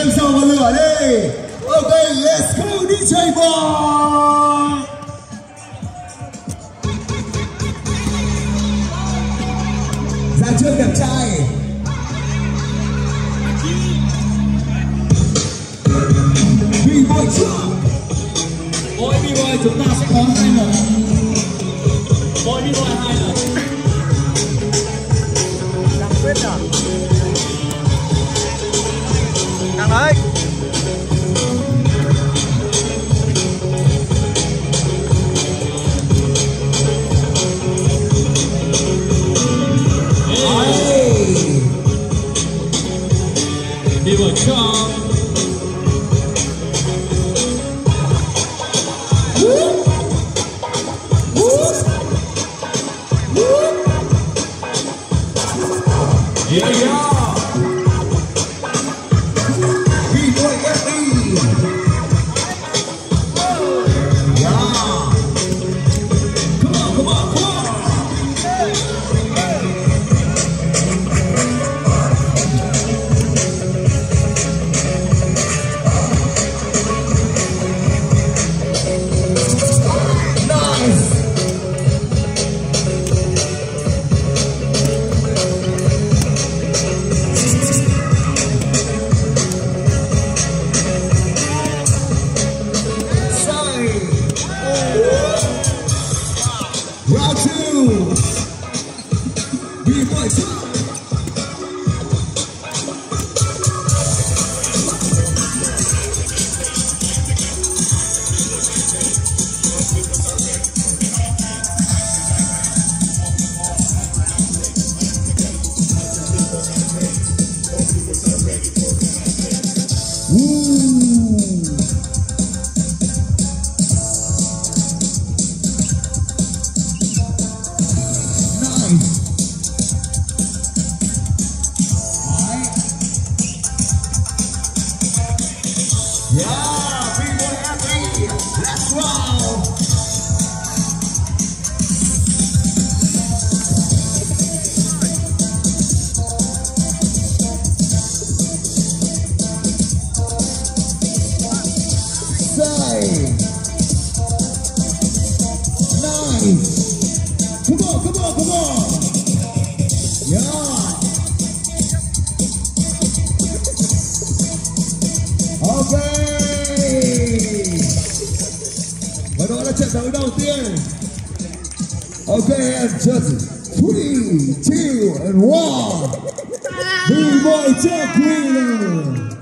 thêm dầu vào lửa đi. Ok, let's go DJ boy. Ra trước đẹp trai. B-boy trước. Mỗi B-boy chúng ta sẽ có 2 lần. Mỗi B-boy 2 lần. Đang quyết à? Đang đấy. B-boy trong. Here we are. B-boy FE. Yeah. Come on, come on, come on. Nice. Round 2. B-boy top. Yeah, B-boy FE, let's roll. Say, nice. Come on, come on, come on. Yeah. Okay. Và đó là trận đấu đầu tiên. Okay, and just 3, 2, and 1. B-boy Jack winner.